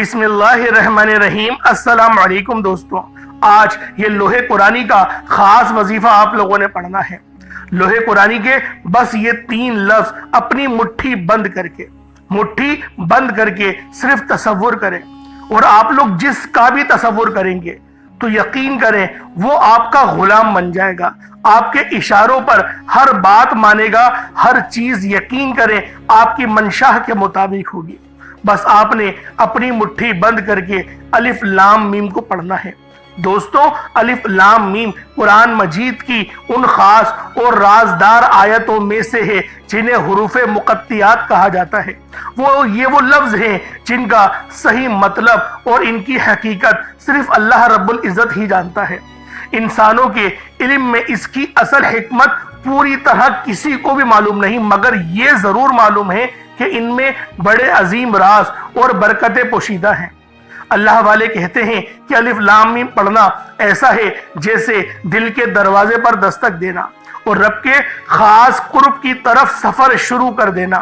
بسم اللہ الرحمن الرحیم۔ السلام علیکم دوستوں، آج یہ لوحے قرآنی کا خاص وظیفہ آپ لوگوں نے پڑھنا ہے۔ لوحے قرآنی کے بس یہ 3 لفظ اپنی مٹھی بند کر کے صرف تصور کریں، اور آپ لوگ جس کا بھی تصور کریں گے تو یقین کریں وہ آپ کا غلام بن جائے گا، آپ کے اشاروں پر ہر بات مانے گا، ہر چیز یقین کریں آپ کی منشاء کے مطابق ہوگی۔ بس آپ نے اپنی مٹھی بند کر کے الف لام میم کو پڑھنا ہے۔ دوستوں، الف لام میم قرآن مجید کی ان خاص اور رازدار آیتوں میں سے ہے جنہیں حروف مقطعات کہا جاتا ہے۔ یہ وہ لفظ ہیں جن کا صحیح مطلب اور ان کی حقیقت صرف اللہ رب العزت ہی جانتا ہے۔ انسانوں کے علم میں اس کی اصل حکمت پوری طرح کسی کو بھی معلوم نہیں، مگر یہ ضرور معلوم ہے کہ ان میں بڑے عظیم راز اور برکتیں پوشیدہ ہیں۔ اللہ والے کہتے ہیں کہ الف لام میم پڑھنا ایسا ہے جیسے دل کے دروازے پر دستک دینا اور رب کے خاص قرب کی طرف سفر شروع کر دینا۔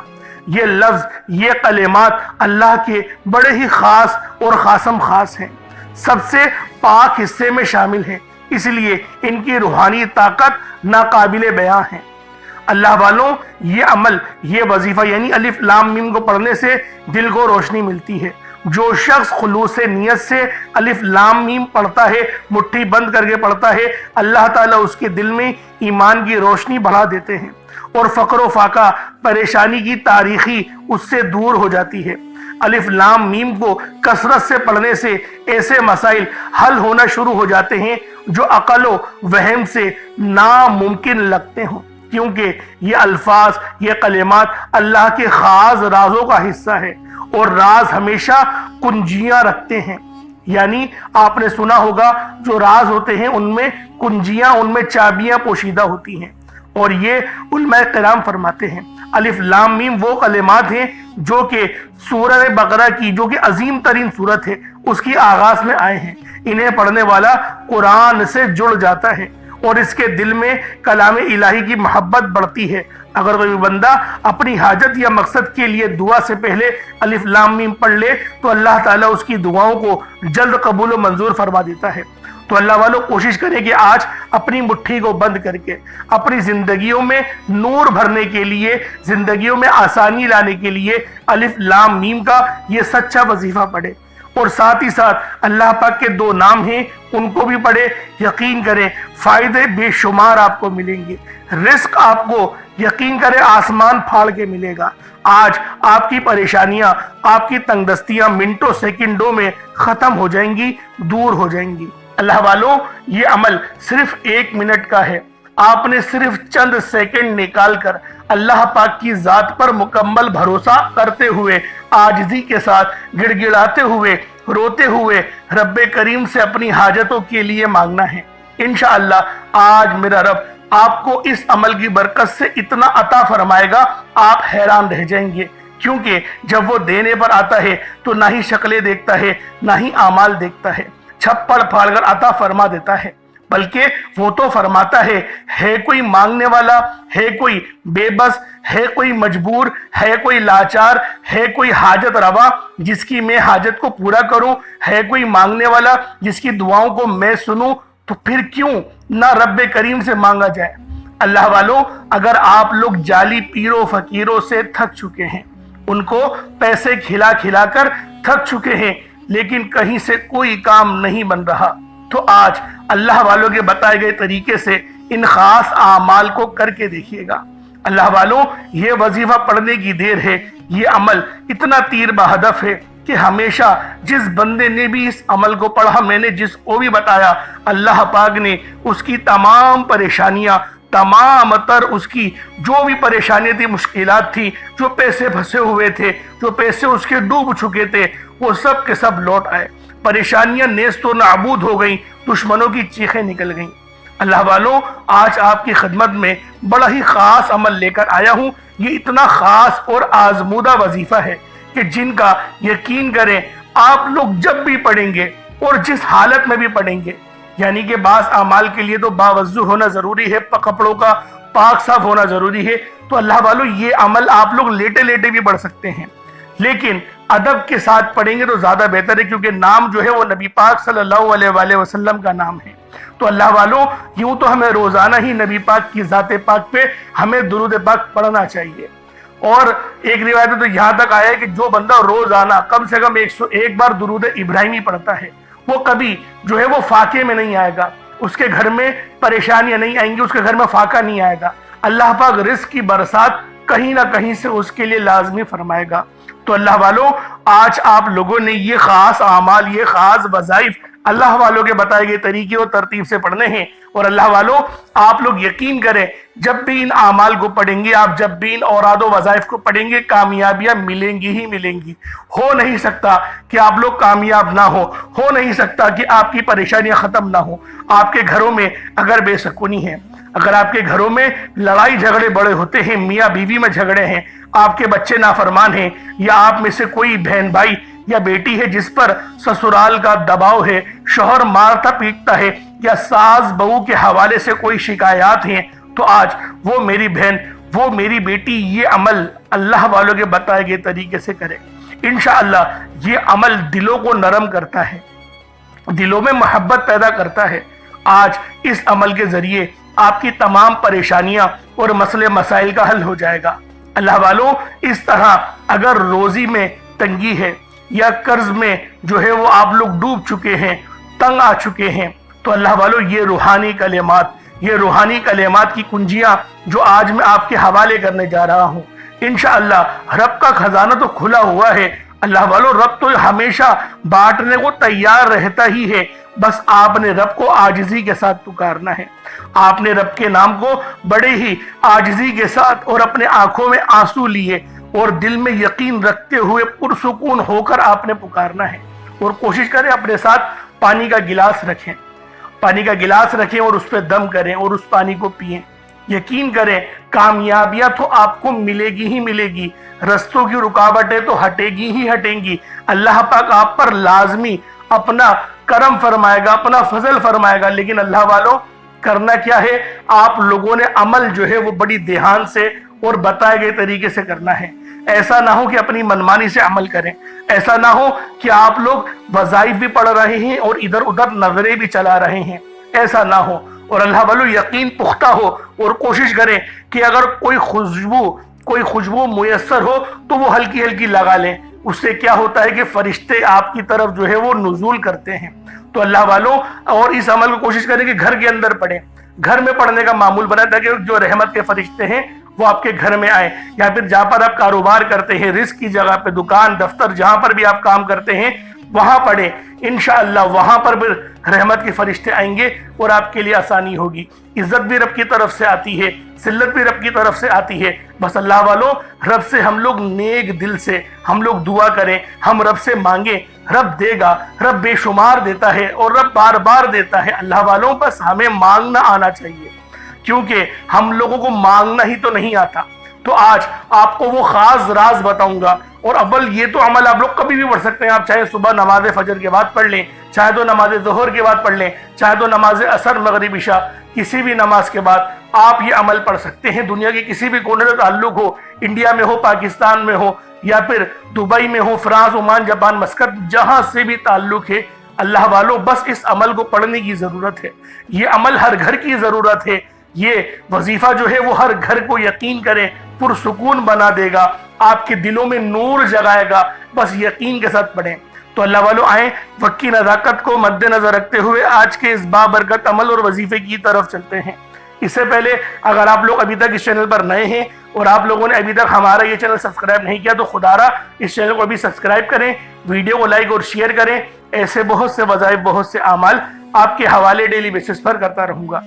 یہ لفظ، یہ کلمات اللہ کے بڑے ہی خاص اور خاصم خاص ہیں، سب سے پاک حصے میں شامل ہیں، اس لیے ان کی روحانی طاقت ناقابل بیان ہے۔ اللہ والوں، یہ عمل، یہ وظیفہ یعنی الف لام میم کو پڑھنے سے دل کو روشنی ملتی ہے۔ جو شخص خلوص نیت سے الف لام میم پڑھتا ہے، مٹھی بند کر کے پڑھتا ہے، اللہ تعالیٰ اس کے دل میں ایمان کی روشنی بڑھا دیتے ہیں اور فقر و فاقہ، پریشانی کی تاریخی اس سے دور ہو جاتی ہے۔ الف لام میم کو کثرت سے پڑھنے سے ایسے مسائل حل ہونا شروع ہو جاتے ہیں جو عقل و وہم سے ناممکن لگتے ہوں، کیونکہ یہ الفاظ، یہ کلمات اللہ کے خاص رازوں کا حصہ ہے، اور راز ہمیشہ کنجیاں رکھتے ہیں۔ یعنی آپ نے سنا ہوگا جو راز ہوتے ہیں ان میں کنجیاں، ان میں چابیاں پوشیدہ ہوتی ہیں، اور یہ علماء کرام فرماتے ہیں الف لام میم وہ کلمات ہیں جو کہ سورہ بقرہ کی، جو کہ عظیم ترین سورت ہے، اس کی آغاز میں آئے ہیں۔ انہیں پڑھنے والا قرآن سے جڑ جاتا ہے اور اس کے دل میں کلام الہی کی محبت بڑھتی ہے۔ اگر کوئی بندہ اپنی حاجت یا مقصد کے لیے دعا سے پہلے الف لام میم پڑھ لے تو اللہ تعالیٰ اس کی دعاؤں کو جلد قبول و منظور فرما دیتا ہے۔ تو اللہ والوں، کوشش کریں کہ آج اپنی مٹھی کو بند کر کے اپنی زندگیوں میں نور بھرنے کے لیے، زندگیوں میں آسانی لانے کے لیے الف لام میم کا یہ سچا وظیفہ پڑھے، اور ساتھ ہی ساتھ اللہ پاک کے 2 نام ہیں ان کو بھی پڑھے۔ یقین کریں فائدے بے شمار آپ کو ملیں گے، رزق آپ کو یقین کریں آسمان پھاڑ کے ملے گا۔ آج آپ کی پریشانیاں، آپ کی تنگ دستیاں منٹوں سیکنڈوں میں ختم ہو جائیں گی، دور ہو جائیں گی۔ اللہ والوں، یہ عمل صرف 1 منٹ کا ہے۔ آپ نے صرف چند سیکنڈ نکال کر اللہ پاک کی ذات پر مکمل بھروسہ کرتے ہوئے، عاجزی کے ساتھ، گڑ گڑاتے ہوئے، روتے ہوئے رب کریم سے اپنی حاجتوں کے لیے مانگنا ہے۔ انشاءاللہ آج میرا رب آپ کو اس عمل کی برکت سے اتنا عطا فرمائے گا، آپ حیران رہ جائیں گے، کیونکہ جب وہ دینے پر آتا ہے تو نہ ہی شکلیں دیکھتا ہے، نہ ہی اعمال دیکھتا ہے، چھپڑ پھاڑ کر عطا فرما دیتا ہے، بلکہ وہ تو فرماتا ہے کوئی مانگنے والا، ہے کوئی بے بس، ہے کوئی مجبور، ہے کوئی لاچار، ہے کوئی حاجت روا جس کی میں حاجت کو پورا کروں، ہے کوئی مانگنے والا جس کی دعاؤں کو میں سنوں، تو پھر کیوں نہ رب کریم سے مانگا جائے۔ اللہ والوں، اگر آپ لوگ جعلی پیروں فقیروں سے تھک چکے ہیں، ان کو پیسے کھلا کھلا کر تھک چکے ہیں، لیکن کہیں سے کوئی کام نہیں بن رہا، تو آج اللہ والوں کے بتائے گئے طریقے سے ان خاص اعمال کو کر کے دیکھیے گا۔ اللہ والوں، یہ وظیفہ پڑھنے کی دیر ہے، یہ عمل اتنا تیر بہدف ہے کہ ہمیشہ جس بندے نے بھی اس عمل کو پڑھا، میں نے جس کو بھی بتایا، اللہ پاک نے اس کی تمام پریشانیاں، تمام تر اس کی جو بھی پریشانیاں تھی، مشکلات تھی، جو پیسے پھنسے ہوئے تھے، جو پیسے اس کے ڈوب چکے تھے، وہ سب کے سب لوٹ آئے، پریشانیاں نیست و نابود ہو گئیں، دشمنوں کی چیخیں نکل گئیں۔ اللہ والوں، آج آپ کی خدمت میں بڑا ہی خاص عمل لے کر آیا ہوں۔ یہ اتنا خاص اور آزمودہ وظیفہ ہے کہ جن کا یقین کریں آپ لوگ جب بھی پڑھیں گے اور جس حالت میں بھی پڑھیں گے، یعنی کہ بعض اعمال کے لیے تو باوضو ہونا ضروری ہے، کپڑوں کا پاک صاف ہونا ضروری ہے، تو اللہ والوں یہ عمل آپ لوگ لیٹے لیٹے بھی پڑھ سکتے ہیں، لیکن ادب کے ساتھ پڑھیں گے تو زیادہ بہتر ہے، کیونکہ نام جو ہے وہ نبی پاک صلی اللہ علیہ وآلہ وسلم کا نام ہے۔ تو اللہ والوں، یوں تو ہمیں روزانہ ہی نبی پاک کی ذات پاک پہ ہمیں درود پاک پڑھنا چاہیے۔ اور ایک روایت میں تو یہاں تک آیا ہے کہ جو بندہ روزانہ کم سے کم 101 بار درود ابراہیمی پڑھتا ہے، وہ کبھی جو ہے وہ فاقے میں نہیں آئے گا، اس کے گھر میں پریشانیاں نہیں آئیں گی، اس کے گھر میں فاقہ نہیں آئے گا، اللہ پاک رزق کی برسات کہیں نہ کہیں سے اس کے لیے لازمی فرمائے گا۔ تو اللہ والوں، آج آپ لوگوں نے یہ خاص اعمال، یہ خاص وظائف اللہ والوں کے بتائے گئے طریقے اور ترتیب سے پڑھنے ہیں۔ اور اللہ والوں، آپ لوگ یقین کریں، جب بھی ان اعمال کو پڑھیں گے، آپ جب بھی ان اوراد و وظائف کو پڑھیں گے، کامیابیاں ملیں گی ہی ملیں گی۔ ہو نہیں سکتا کہ آپ لوگ کامیاب نہ ہو نہیں سکتا کہ آپ کی پریشانیاں ختم نہ ہو۔ آپ کے گھروں میں اگر بے سکونی ہے، اگر آپ کے گھروں میں لڑائی جھگڑے بڑے ہوتے ہیں، میاں بیوی میں جھگڑے ہیں، آپ کے بچے نافرمان ہیں، یا آپ میں سے کوئی بہن بھائی یا بیٹی ہے جس پر سسرال کا دباؤ ہے، شوہر مارتا پیٹتا ہے، یا ساس بہو کے حوالے سے کوئی شکایات ہیں، تو آج وہ میری بہن، وہ میری بیٹی یہ عمل اللہ والوں کے بتائے گئے طریقے سے کرے۔ انشاءاللہ یہ عمل دلوں کو نرم کرتا ہے، دلوں میں محبت پیدا کرتا ہے۔ آج اس عمل کے ذریعے آپ کی تمام پریشانیاں اور مسئلے مسائل کا حل ہو جائے گا۔ اللہ والوں، اس طرح اگر روزی میں تنگی ہے یا قرض میں جو ہے وہ آپ لوگ ڈوب چکے ہیں، تنگ آ چکے ہیں، تو اللہ والوں یہ روحانی کلمات کی کنجیاں جو آج میں آپ کے حوالے کرنے جا رہا ہوں، انشاءاللہ رب کا خزانہ تو کھلا ہوا ہے۔ اللہ والوں، رب تو ہمیشہ بانٹنے کو تیار رہتا ہی ہے، بس آپ نے رب کو عاجزی کے ساتھ پکارنا ہے۔ آپ نے رب کے نام کو بڑے ہی عاجزی کے ساتھ اور اپنے آنکھوں میں آنسو لیے اور دل میں یقین رکھتے ہوئے پرسکون ہو کر آپ نے پکارنا ہے۔ اور کوشش کریں اپنے ساتھ پانی کا گلاس رکھیں اور اس پہ دم کریں اور اس پانی کو پئیں۔ یقین کریں کامیابیاں تو آپ کو ملے گی ہی ملے گی، رستوں کی رکاوٹیں تو ہٹے گی ہی ہٹیں گی۔ اللہ پاک آپ پر لازمی اپنا کرم فرمائے گا، اپنا فضل فرمائے گا۔ لیکن اللہ والوں، کرنا کیا ہے؟ آپ لوگوں نے عمل جو ہے وہ بڑی دھیان سے اور بتائے گئے طریقے سے کرنا ہے۔ ایسا نہ ہو کہ اپنی منمانی سے عمل کریں، ایسا نہ ہو کہ آپ لوگ وظائف بھی پڑھ رہے ہیں اور ادھر ادھر نظریں بھی چلا رہے ہیں، ایسا نہ ہو۔ اور اللہ والوں، یقین پختہ ہو اور کوشش کریں کہ اگر کوئی خوشبو میسر ہو تو وہ ہلکی ہلکی لگا لیں۔ اس سے کیا ہوتا ہے کہ فرشتے آپ کی طرف جو ہے وہ نزول کرتے ہیں۔ تو اللہ والوں، اور اس عمل کو کوشش کریں کہ گھر کے اندر پڑھیں، گھر میں پڑھنے کا معمول بنائیں، تاکہ جو رحمت کے فرشتے ہیں وہ آپ کے گھر میں آئیں، یا پھر جہاں پر آپ کاروبار کرتے ہیں، رزق کی جگہ پہ، دکان دفتر جہاں پر بھی آپ کام کرتے ہیں وہاں پڑھیں۔ انشاءاللہ وہاں پر بھی رحمت کے فرشتے آئیں گے اور آپ کے لیے آسانی ہوگی۔ عزت بھی رب کی طرف سے آتی ہے، ذلت بھی رب کی طرف سے آتی ہے۔ بس اللہ والوں، رب سے ہم لوگ نیک دل سے ہم لوگ دعا کریں، ہم رب سے مانگیں، رب دے گا، رب بے شمار دیتا ہے اور رب بار بار دیتا ہے۔ اللہ والوں، بس ہمیں مانگنا آنا چاہیے، کیونکہ ہم لوگوں کو مانگنا ہی تو نہیں آتا۔ تو آج آپ کو وہ خاص راز بتاؤں گا۔ اور اول یہ تو عمل آپ لوگ کبھی بھی پڑھ سکتے ہیں، آپ چاہے صبح نماز فجر کے بعد پڑھ لیں، چاہے تو نماز ظہر کے بعد پڑھ لیں، چاہے تو نماز عصر مغرب عشاء، کسی بھی نماز کے بعد آپ یہ عمل پڑھ سکتے ہیں۔ دنیا کے کسی بھی کونے سے تعلق ہو، انڈیا میں ہو، پاکستان میں ہو، یا پھر دبئی میں ہو، فرانس، عمان، جاپان، مسقط، جہاں سے بھی تعلق ہے، اللہ والوں بس اس عمل کو پڑھنے کی ضرورت ہے۔ یہ عمل ہر گھر کی ضرورت ہے۔ یہ وظیفہ جو ہے وہ ہر گھر کو یقین کریں پرسکون بنا دے گا، آپ کے دلوں میں نور جگائے گا، بس یقین کے ساتھ پڑھیں۔ تو اللہ والوں، آئیں وقت کی نزاکت کو مد نظر رکھتے ہوئے آج کے اس بابرکت عمل اور وظیفے کی طرف چلتے ہیں۔ اس سے پہلے اگر آپ لوگ ابھی تک اس چینل پر نئے ہیں اور آپ لوگوں نے ابھی تک ہمارا یہ چینل سبسکرائب نہیں کیا، تو خدا را اس چینل کو ابھی سبسکرائب کریں، ویڈیو کو لائک اور شیئر کریں۔ ایسے بہت سے وظائف، بہت سے اعمال آپ کے حوالے ڈیلی بیسس پر کرتا رہوں گا۔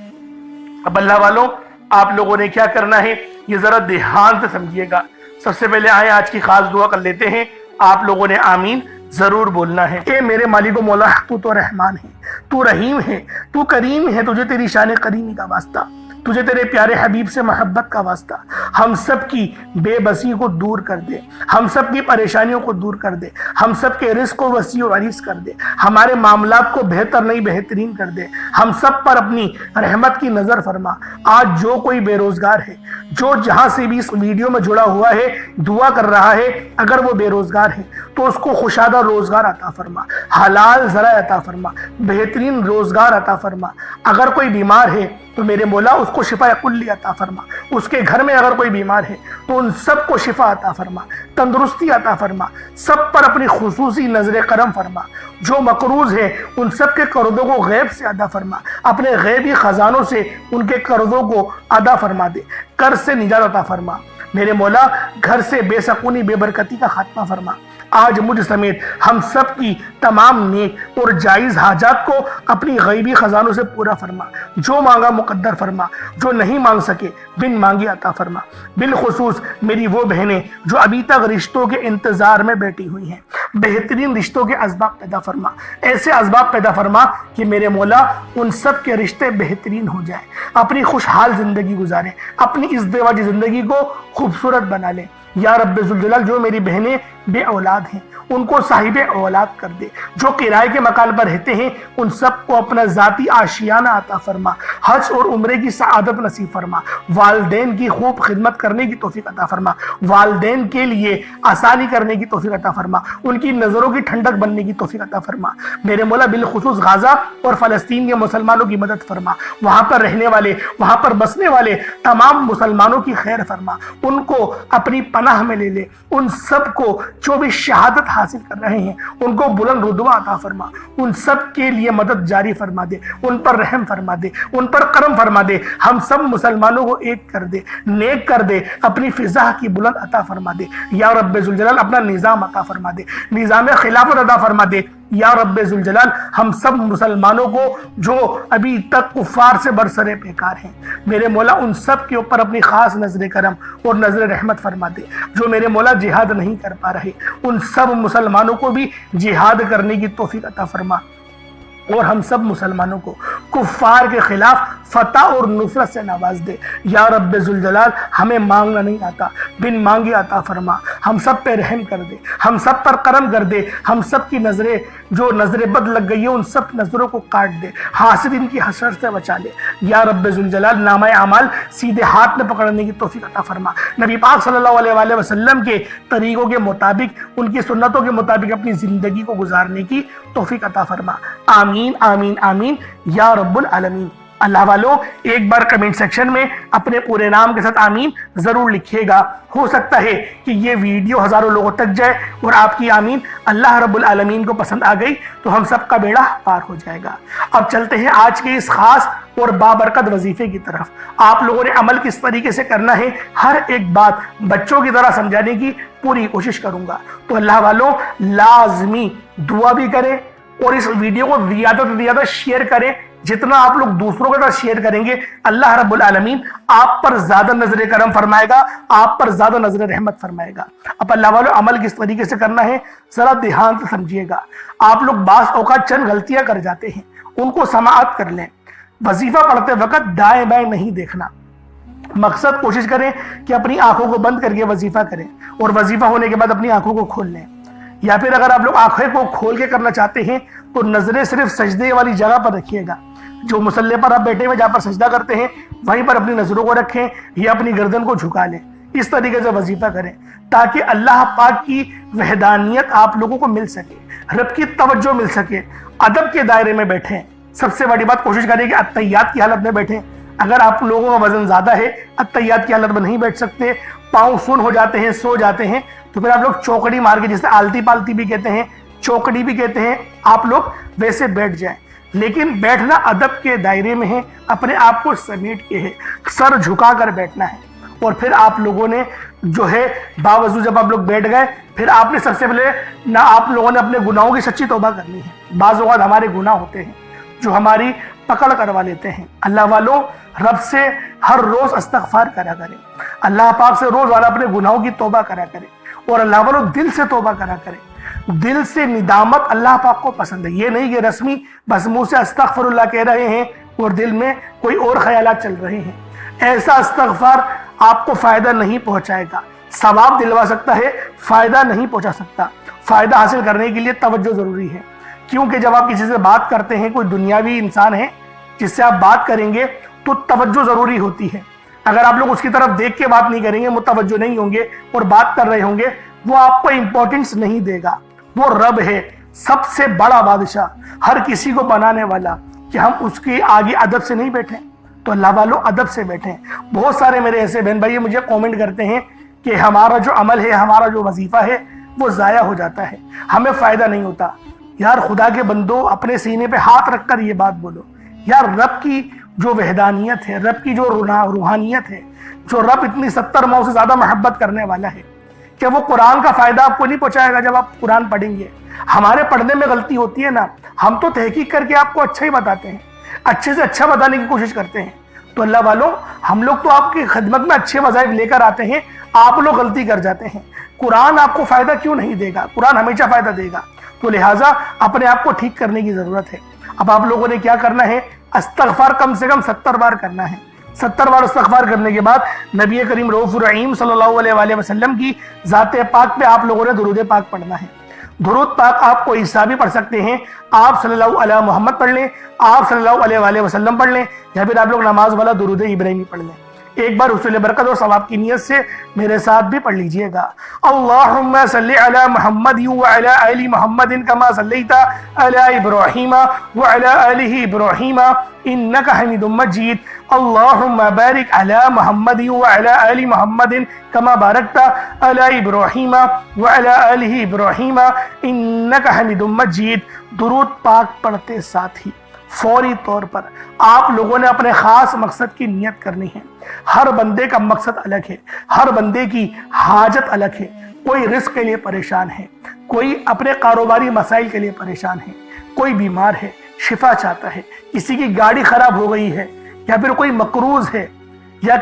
اب اللہ والوں، آپ لوگوں نے کیا کرنا ہے یہ ذرا دھیان سے سمجھیے گا۔ سب سے پہلے آئیں آج کی خاص دعا کر لیتے ہیں۔ آپ لوگوں نے آمین ضرور بولنا ہے۔ اے میرے مالک و مولا، تو رحمان ہے، تو رحیم ہے، تو کریم ہے، تجھے تیری شان کریمی کا واسطہ، تجھے تیرے پیارے حبیب سے محبت کا واسطہ۔ ہم سب کی بے بسی کو دور کر دے، ہم سب کی پریشانیوں کو دور کر دے، ہم سب کے رزق کو وسیع و عریض کر دے، ہمارے معاملات کو بہتر نہیں بہترین کر دے، ہم سب پر اپنی رحمت کی نظر فرما۔ آج جو کوئی بے روزگار ہے، جو جہاں سے بھی اس ویڈیو میں جڑا ہوا ہے دعا کر رہا ہے، اگر وہ بے روزگار ہے تو اس کو خوشادہ روزگار عطا فرما، حلال ذرائع عطا فرما، بہترین روزگار عطا فرما۔ اگر کوئی بیمار ہے تو میرے مولا اس کو شفا کلی عطا فرما۔ اس کے گھر میں اگر کوئی بیمار ہے تو ان سب کو شفا عطا فرما، تندرستی عطا فرما، سب پر اپنی خصوصی نظر کرم فرما۔ جو مقروض ہے ان سب کے قرضوں کو غیب سے ادا فرما، اپنے غیبی خزانوں سے ان کے قرضوں کو ادا فرما دے، قرض سے نجات عطا فرما۔ میرے مولا گھر سے بے سکونی بے برکتی کا خاتمہ فرما۔ آج مجھ سمیت ہم سب کی تمام نیک اور جائز حاجات کو اپنی غیبی خزانوں سے پورا فرما۔ جو مانگا مقدر فرما، جو نہیں مانگ سکے بن مانگی عطا فرما۔ بالخصوص میری وہ بہنیں جو ابھی تک رشتوں کے انتظار میں بیٹھی ہوئی ہیں، بہترین رشتوں کے اسباب پیدا فرما، ایسے اسباب پیدا فرما کہ میرے مولا ان سب کے رشتے بہترین ہو جائیں، اپنی خوشحال زندگی گزاریں، اپنی ازدواجی زندگی کو خوبصورت بنا لیں۔ یا رب ذوالجلال جو میری بہنیں بے اولاد ہیں ان کو صاحب اولاد کر دے، جو کرائے کے مکان پر رہتے ہیں ان سب کو اپنا ذاتی آشیانہ عطا فرما، حج اور عمرے کی سعادت نصیب فرما، والدین کی خوب خدمت کرنے کی توفیق عطا فرما، والدین کے لیے آسانی کرنے کی توفیق عطا فرما، ان کی نظروں کی ٹھنڈک بننے کی توفیق عطا فرما۔ میرے مولا بالخصوص غزہ اور فلسطین کے مسلمانوں کی مدد فرما، وہاں پر رہنے والے، وہاں پر بسنے والے تمام مسلمانوں کی خیر فرما، ان کو اپنی پناہ میں لے لے، ان سب کو جو بھی شہادت حاصل کر رہے ہیں ان کو بلند رتبہ عطا فرما، ان سب کے لیے مدد جاری فرما دے، ان پر رحم فرما دے، ان پر کرم فرما دے، ہم سب مسلمانوں کو ایک کر دے، نیک کر دے، اپنی فضا کی بلند عطا فرما دے۔ یا رب ذوالجلال اپنا نظام عطا فرما دے، نظام خلافت عطا فرما دے۔ یا رب ذوالجلال ہم سب مسلمانوں کو جو ابھی تک کفار سے برسرے پیکار ہیں، میرے مولا ان سب کے اوپر اپنی خاص نظر کرم اور نظر رحمت فرما دے۔ جو میرے مولا جہاد نہیں کر پا رہے ان سب مسلمانوں کو بھی جہاد کرنے کی توفیق عطا فرما، اور ہم سب مسلمانوں کو کفار کے خلاف فتح اور نصرت سے نواز دے۔ یا رب ذوالجلال ہمیں مانگنا نہیں آتا، بن مانگے عطا فرما، ہم سب پہ رحم کر دے، ہم سب پر کرم کر دے، ہم سب کی نظریں جو نظر بد لگ گئی ہے ان سب نظروں کو کاٹ دے، حاسدین کی حسرت سے بچا لے۔ یا رب ذوالجلال نامہ اعمال سیدھے ہاتھ میں پکڑنے کی توفیق عطا فرما، نبی پاک صلی اللہ علیہ وآلہ وسلم کے طریقوں کے مطابق، ان کی سنتوں کے مطابق اپنی زندگی کو گزارنے کی توفیق عطا فرما۔ آمین آمین آمین یا رب العالمین۔ اللہ والوں ایک بار کمنٹ سیکشن میں اپنے پورے نام کے ساتھ آمین ضرور لکھیے گا، ہو سکتا ہے کہ یہ ویڈیو ہزاروں لوگوں تک جائے اور آپ کی آمین اللہ رب العالمین کو پسند آ گئی تو ہم سب کا بیڑا پار ہو جائے گا۔ اب چلتے ہیں آج کے اس خاص اور بابرکت وظیفے کی طرف۔ آپ لوگوں نے عمل کس طریقے سے کرنا ہے ہر ایک بات بچوں کی طرح سمجھانے کی پوری کوشش کروں گا، تو اللہ والوں لازمی دعا بھی کریں اور اس ویڈیو کو زیادہ سے زیادہ شیئر کریں۔ جتنا آپ لوگ دوسروں کے ساتھ شیئر کریں گے اللہ رب العالمین آپ پر زیادہ نظر کرم فرمائے گا، آپ پر زیادہ نظر رحمت فرمائے گا۔ اب اللہ والوں عمل کس طریقے سے کرنا ہے ذرا دھیان سے سمجھیے گا۔ آپ لوگ بعض اوقات چند غلطیاں کر جاتے ہیں، ان کو سماعت کر لیں۔ وظیفہ پڑھتے وقت دائیں بائیں نہیں دیکھنا، مقصد کوشش کریں کہ اپنی آنکھوں کو بند کر کے وظیفہ کریں اور وظیفہ ہونے کے بعد اپنی آنکھوں کو کھول لیں، یا پھر اگر آپ لوگ آنکھیں کو کھول کے کرنا چاہتے ہیں تو نظریں صرف سجدے والی جگہ پر رکھیے گا، جو مصلی پر آپ بیٹھے ہوئے جہاں پر سجدہ کرتے ہیں وہیں پر اپنی نظروں کو رکھیں یا اپنی گردن کو جھکا لیں۔ اس طریقے سے وظیفہ کریں تاکہ اللہ پاک کی وحدانیت آپ لوگوں کو مل سکے، رب کی توجہ مل سکے، ادب کے دائرے میں بیٹھیں۔ سب سے بڑی بات کوشش کریں کہ اتحیات کی حالت میں بیٹھیں۔ اگر آپ لوگوں کا وزن زیادہ ہے اتحیات کی حالت میں نہیں بیٹھ سکتے، پاؤں سن ہو جاتے ہیں، سو جاتے ہیں، تو پھر آپ لوگ چوکڑی مار کے، جسے آلتی پالتی بھی کہتے ہیں، چوکڑی بھی کہتے ہیں، آپ لوگ ویسے بیٹھ جائیں۔ لیکن بیٹھنا ادب کے دائرے میں ہے، اپنے آپ کو سمیٹ کے ہے، سر جھکا کر بیٹھنا ہے۔ اور پھر آپ لوگوں نے جو ہے باوضو جب آپ لوگ بیٹھ گئے پھر آپ نے سب سے پہلے نہ آپ لوگوں نے اپنے گناہوں کی سچی توبہ کرنی ہے۔ بعض اوقات ہمارے گناہ ہوتے ہیں جو ہماری پکڑ کروا لیتے ہیں۔ اللہ والوں رب سے ہر روز استغفار کرا کریں، اللہ پاک سے روزانہ اپنے گناہوں کی توبہ کرا کریں، اور اللہ والوں دل سے توبہ کرا کریں۔ دل سے ندامت اللہ پاک کو پسند ہے، یہ نہیں کہ رسمی بس منہ سے استغفر اللہ کہہ رہے ہیں اور دل میں کوئی اور خیالات چل رہے ہیں۔ ایسا استغفار آپ کو فائدہ نہیں پہنچائے گا، ثواب دلوا سکتا ہے، فائدہ نہیں پہنچا سکتا۔ فائدہ حاصل کرنے کے لیے توجہ ضروری ہے، کیونکہ جب آپ کسی سے بات کرتے ہیں، کوئی دنیاوی انسان ہے جس سے آپ بات کریں گے تو توجہ ضروری ہوتی ہے. اگر آپ لوگ اس کی طرف دیکھ کے بات نہیں کریں گے، متوجہ نہیں ہوں گے اور بات کر رہے ہوں گے، وہ آپ کو امپورٹنس نہیں دے گا. وہ رب ہے، سب سے بڑا بادشاہ، ہر کسی کو بنانے والا، کہ ہم اس کے آگے ادب سے نہیں بیٹھیں. تو اللہ والوں ادب سے بیٹھیں. بہت سارے میرے ایسے بہن بھائی مجھے کومنٹ کرتے ہیں کہ ہمارا جو عمل ہے، ہمارا جو وظیفہ ہے وہ ضائع ہو جاتا ہے، ہمیں فائدہ نہیں ہوتا. یار خدا کے بندو، اپنے سینے پہ ہاتھ رکھ کر یہ بات بولو. یار رب کی جو وحدانیت ہے، رب کی جو روحانیت ہے، جو رب اتنی 70 ماؤں سے زیادہ محبت کرنے والا ہے، کہ وہ قرآن کا فائدہ آپ کو نہیں پہنچائے گا جب آپ قرآن پڑھیں گے. ہمارے پڑھنے میں غلطی ہوتی ہے نا، ہم تو تحقیق کر کے آپ کو اچھا ہی بتاتے ہیں، اچھے سے اچھا بتانے کی کوشش کرتے ہیں. تو اللہ والوں، ہم لوگ تو آپ کی خدمت میں اچھے وظائف لے کر آتے ہیں، آپ لوگ غلطی کر جاتے ہیں. قرآن آپ کو فائدہ کیوں نہیں دے گا؟ قرآن ہمیشہ فائدہ دے گا. تو لہٰذا اپنے آپ کو ٹھیک کرنے کی ضرورت ہے. اب آپ لوگوں نے کیا کرنا ہے؟ استغفار کم سے کم 70 بار کرنا ہے. 70 بار استغفار کرنے کے بعد نبی کریم رؤوف الرحیم صلی اللہ علیہ وآلہ وسلم کی ذات پاک پہ آپ لوگوں نے درود پاک پڑھنا ہے. درود پاک آپ کو عیسیٰ بھی پڑھ سکتے ہیں، آپ صلی اللہ علیہ محمد پڑھ لیں، آپ صلی اللہ علیہ وآلہ وسلم پڑھ لیں، یا پھر آپ لوگ نماز والا درود ابراہیمی پڑھ لیں. ایک بار حصول برکت اور ثواب کی نیت سے میرے ساتھ بھی پڑھ لیجئے گا. اللہم صلی علی محمد وعلی آل محمد کما صلیت علی ابراہیم وعلی آل ابراہیم انک حمید مجید. اللہم بارک علی محمد وعلی آل محمد کما بارکت علی ابراہیم وعلی آل ابراہیم انک حمید مجید. درود پاک پڑھتے ساتھ ہی فوری طور پر آپ لوگوں نے اپنے خاص مقصد کی نیت کرنی ہے. ہر بندے کا مقصد الگ ہے، ہر بندے کی حاجت الگ ہے. کوئی رزق کے لیے پریشان ہے، کوئی اپنے کاروباری مسائل کے لیے پریشان ہے، کوئی بیمار ہے شفا چاہتا ہے، کسی کی گاڑی خراب ہو گئی ہے، یا پھر کوئی مقروض ہے، یا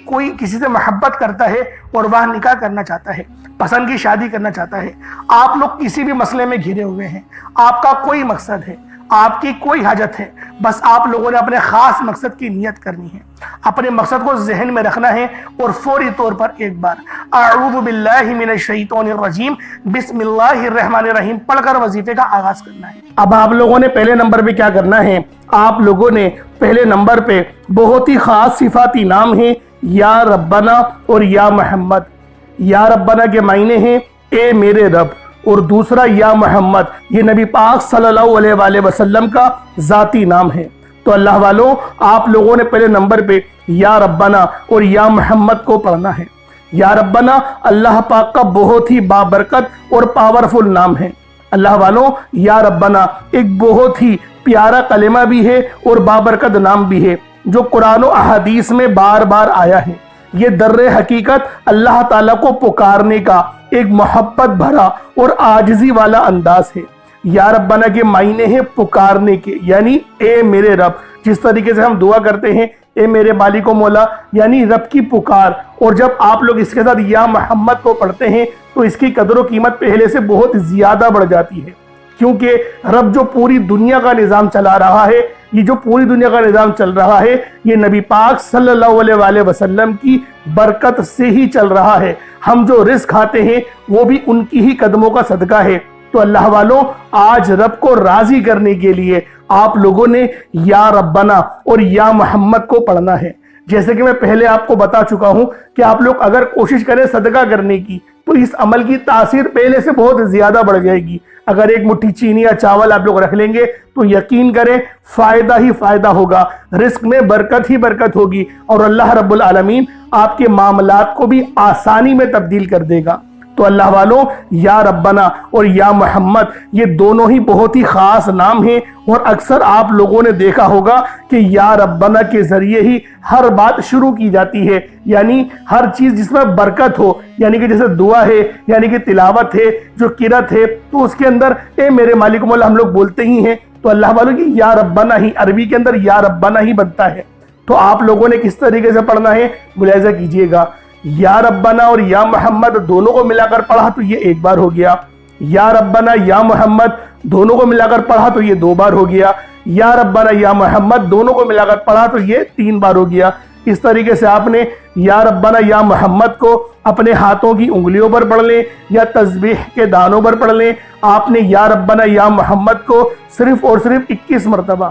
کوئی کسی سے محبت کرتا ہے اور وہاں نکاح کرنا چاہتا ہے، پسند کی شادی کرنا چاہتا ہے. آپ لوگ کسی بھی مسئلے میں گھرے ہوئے ہیں، آپ کا کوئی مقصد ہے، آپ کی کوئی حاجت ہے، بس آپ لوگوں نے اپنے خاص مقصد کی نیت کرنی ہے، اپنے مقصد کو ذہن میں رکھنا ہے اور فوری طور پر ایک بار اعوذ باللہ من الشیطان الرجیم بسم اللہ الرحمن الرحیم پڑھ کر وظیفے کا آغاز کرنا ہے. اب آپ لوگوں نے پہلے نمبر پہ کیا کرنا ہے؟ آپ لوگوں نے پہلے نمبر پہ بہت ہی خاص صفاتی نام ہیں یا ربنا اور یا محمد. یا ربنا کے معنی ہیں اے میرے رب، اور دوسرا یا محمد یہ نبی پاک صلی اللہ علیہ وآلہ وسلم کا ذاتی نام ہے. تو اللہ والوں، آپ لوگوں نے پہلے نمبر پہ یا ربنا اور یا محمد کو پڑھنا ہے. یا ربنا اللہ پاک کا بہت ہی بابرکت اور پاورفل نام ہے. اللہ والوں، یا ربنا ایک بہت ہی پیارا کلمہ بھی ہے اور بابرکت نام بھی ہے، جو قرآن و احادیث میں بار بار آیا ہے. یہ در حقیقت اللہ تعالیٰ کو پکارنے کا ایک محبت بھرا اور عاجزی والا انداز ہے. یا ربنا کے معنی ہے پکارنے کے، یعنی اے میرے رب. جس طریقے سے ہم دعا کرتے ہیں اے میرے مالک و مولا، یعنی رب کی پکار. اور جب آپ لوگ اس کے ساتھ یا محمد کو پڑھتے ہیں تو اس کی قدر و قیمت پہلے سے بہت زیادہ بڑھ جاتی ہے، کیونکہ رب جو پوری دنیا کا نظام چلا رہا ہے، یہ جو پوری دنیا کا نظام چل رہا ہے، یہ نبی پاک صلی اللہ علیہ وآلہ وسلم کی برکت سے ہی چل رہا ہے. ہم جو رزق کھاتے ہیں وہ بھی ان کی ہی قدموں کا صدقہ ہے. تو اللہ والوں، آج رب کو راضی کرنے کے لیے آپ لوگوں نے یا ربنا اور یا محمد کو پڑھنا ہے. جیسے کہ میں پہلے آپ کو بتا چکا ہوں کہ آپ لوگ اگر کوشش کریں صدقہ کرنے کی تو اس عمل کی تاثیر پہلے سے بہت زیادہ بڑھ جائے گی. اگر ایک مٹھی چینی یا چاول آپ لوگ رکھ لیں گے تو یقین کریں فائدہ ہی فائدہ ہوگا، رزق میں برکت ہی برکت ہوگی، اور اللہ رب العالمین آپ کے معاملات کو بھی آسانی میں تبدیل کر دے گا. تو اللہ والوں، یا ربنا اور یا محمد یہ دونوں ہی بہت ہی خاص نام ہیں، اور اکثر آپ لوگوں نے دیکھا ہوگا کہ یا ربنا کے ذریعے ہی ہر بات شروع کی جاتی ہے، یعنی ہر چیز جس میں برکت ہو، یعنی کہ جیسے دعا ہے، یعنی کہ تلاوت ہے، جو قرات ہے، تو اس کے اندر اے میرے مالک مولا ہم لوگ بولتے ہی ہیں. تو اللہ والوں کی یا ربنا ہی عربی کے اندر یا ربنا ہی بنتا ہے. تو آپ لوگوں نے کس طریقے سے پڑھنا ہے ملاحظہ کیجئے گا. یا ربنا اور یا محمد دونوں کو ملا کر پڑھا تو یہ ایک بار ہو گیا. یا ربنا یا محمد دونوں کو ملا کر پڑھا تو یہ 2 بار ہو گیا. یا ربنا یا محمد دونوں کو ملا کر پڑھا تو یہ 3 بار ہو گیا. اس طریقے سے آپ نے یا ربنا یا محمد کو اپنے ہاتھوں کی انگلیوں پر پڑھ لیں یا تسبیح کے دانوں پر پڑھ لیں. آپ نے یا ربنا یا محمد کو صرف اور صرف 21 مرتبہ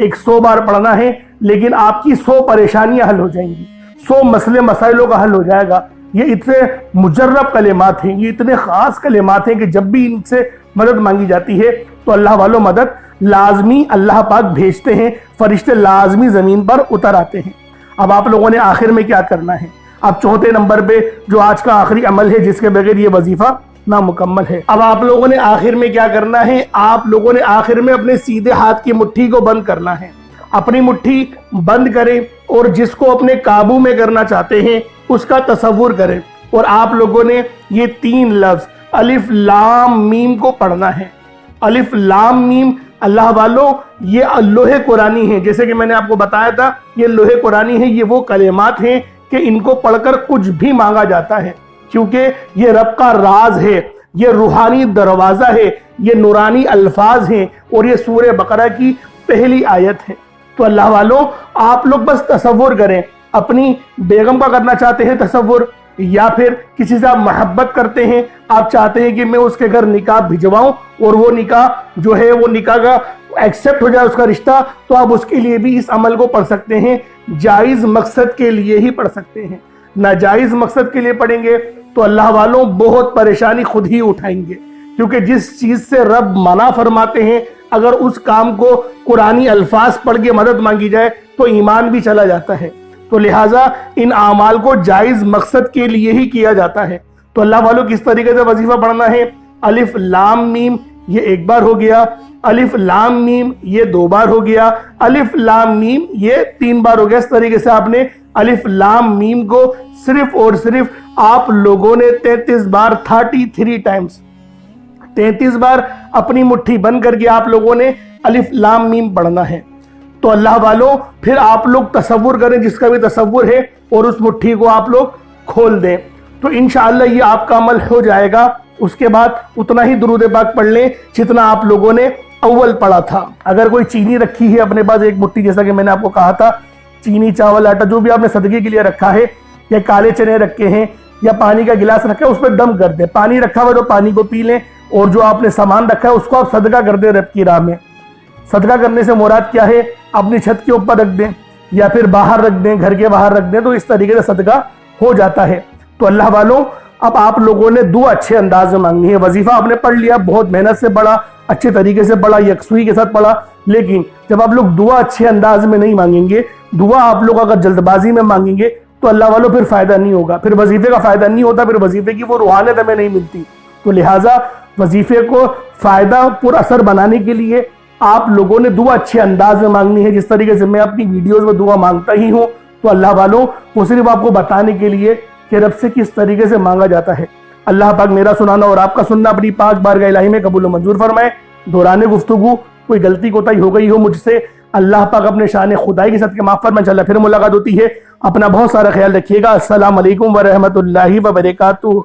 ایک 100 بار پڑھنا ہے، لیکن آپ کی 100 پریشانیاں حل ہو جائیں گی، 100 مسئلے مسائلوں کا حل ہو جائے گا۔ یہ اتنے مجرب کلمات ہیں، یہ اتنے خاص کلمات ہیں کہ جب بھی ان سے مدد مانگی جاتی ہے تو اللہ والوں مدد لازمی اللہ پاک بھیجتے ہیں، فرشتے لازمی زمین پر اتر آتے ہیں۔ اب آپ لوگوں نے آخر میں کیا کرنا ہے؟ اب چوتھے نمبر پہ جو آج کا آخری عمل ہے جس کے بغیر یہ وظیفہ نامکمل ہے، اب آپ لوگوں نے آخر میں کیا کرنا ہے؟ آپ لوگوں نے آخر میں اپنے سیدھے ہاتھ کی مٹھی کو بند کرنا ہے۔ اپنی مٹھی بند کریں اور جس کو اپنے قابو میں کرنا چاہتے ہیں اس کا تصور کریں، اور آپ لوگوں نے یہ 3 لفظ الف لام میم کو پڑھنا ہے۔ الف لام میم اللہ والوں یہ لوح قرآنی ہے، جیسے کہ میں نے آپ کو بتایا تھا یہ لوح قرآنی ہے، یہ وہ کلمات ہیں کہ ان کو پڑھ کر کچھ بھی مانگا جاتا ہے، کیونکہ یہ رب کا راز ہے، یہ روحانی دروازہ ہے، یہ نورانی الفاظ ہیں، اور یہ سورہ بقرہ کی پہلی آیت ہے۔ تو اللہ والوں آپ لوگ بس تصور کریں، اپنی بیگم کا کرنا چاہتے ہیں تصور، یا پھر کسی سے آپ محبت کرتے ہیں، آپ چاہتے ہیں کہ میں اس کے گھر نکاح بھجواؤں اور وہ نکاح جو ہے وہ نکاح کا ایکسیپٹ ہو جائے اس کا رشتہ، تو آپ اس کے لیے بھی اس عمل کو پڑھ سکتے ہیں۔ جائز مقصد کے لیے ہی پڑھ سکتے ہیں، ناجائز مقصد کے لیے پڑھیں گے تو اللہ والوں بہت پریشانی خود ہی اٹھائیں گے، کیونکہ جس چیز سے رب منع فرماتے ہیں اگر اس کام کو قرآنی الفاظ پڑھ کے مدد مانگی جائے تو ایمان بھی چلا جاتا ہے۔ تو لہٰذا ان اعمال کو جائز مقصد کے لیے ہی کیا جاتا ہے۔ تو اللہ والوں کس طریقے سے وظیفہ پڑھنا ہے؟ الف لام میم یہ 1 بار ہو گیا، الف لام میم یہ 2 بار ہو گیا، الف لام میم یہ 3 بار ہو گیا۔ اس طریقے سے آپ نے الف لام میم کو صرف اور صرف آپ لوگوں نے 33 بار 33 ٹائمز 33 بار اپنی مٹھی بند کر کے آپ لوگوں نے الف لام میم پڑھنا ہے۔ تو اللہ والوں پھر آپ لوگ تصور کریں جس کا بھی تصور ہے، اور اس مٹھی کو آپ لوگ کھول دیں، تو انشاءاللہ یہ آپ کا عمل ہو جائے گا۔ اس کے بعد اتنا ہی درود پاک پڑھ لیں جتنا آپ لوگوں نے اول پڑھا تھا۔ اگر کوئی چینی رکھی ہے اپنے پاس 1 مٹھی، جیسا کہ میں نے آپ کو کہا تھا، چینی چاول آٹا جو بھی آپ نے صدقے کے لیے رکھا ہے، یا کالے چنے رکھے ہیں یا پانی کا گلاس رکھا ہے، اس پہ دم کر دیں۔ پانی رکھا ہوا تو پانی کو پی لیں، اور جو آپ نے سامان رکھا ہے اس کو آپ صدقہ کر دیں رب کی راہ میں۔ صدقہ کرنے سے مراد کیا ہے؟ اپنی چھت کے اوپر رکھ دیں یا پھر باہر رکھ دیں، گھر کے باہر رکھ دیں، تو اس طریقے سے صدقہ ہو جاتا ہے۔ تو اللہ والوں اب آپ لوگوں نے دعا اچھے انداز میں مانگنی ہے۔ وظیفہ آپ نے پڑھ لیا، بہت محنت سے پڑھا، اچھے طریقے سے پڑھا، یکسوئی کے ساتھ پڑھا، لیکن جب آپ لوگ دعا اچھے انداز میں نہیں مانگیں گے، دعا آپ لوگ اگر جلد بازی میں مانگیں گے تو اللہ والوں پھر فائدہ نہیں ہوگا، پھر وظیفے کا فائدہ نہیں ہوتا، پھر وظیفے کی وہ روحانیت ہمیں نہیں ملتی۔ تو لہٰذا وظیفے کو فائدہ پر اثر بنانے کے لیے آپ لوگوں نے دعا اچھے انداز میں مانگنی ہے، جس طریقے سے میں اپنی ویڈیوز میں دعا مانگتا ہی ہوں۔ تو اللہ والوں وہ صرف آپ کو بتانے کے لیے کہ رب سے کس طریقے سے مانگا جاتا ہے۔ اللہ پاک میرا سنانا اور آپ کا سننا اپنی پاک بارگاہ الہی میں قبول و منظور فرمائے۔ دوران گفتگو کوئی غلطی کوتاہی ہو گئی ہو مجھ سے، اللہ پاک اپنے شان خدائی کے ساتھ کے معاف فرمائے۔ انشاءاللہ پھر ملاقات ہوتی ہے، اپنا بہت سارا خیال رکھیے گا۔ السلام علیکم ورحمۃ اللہ وبرکاتہ۔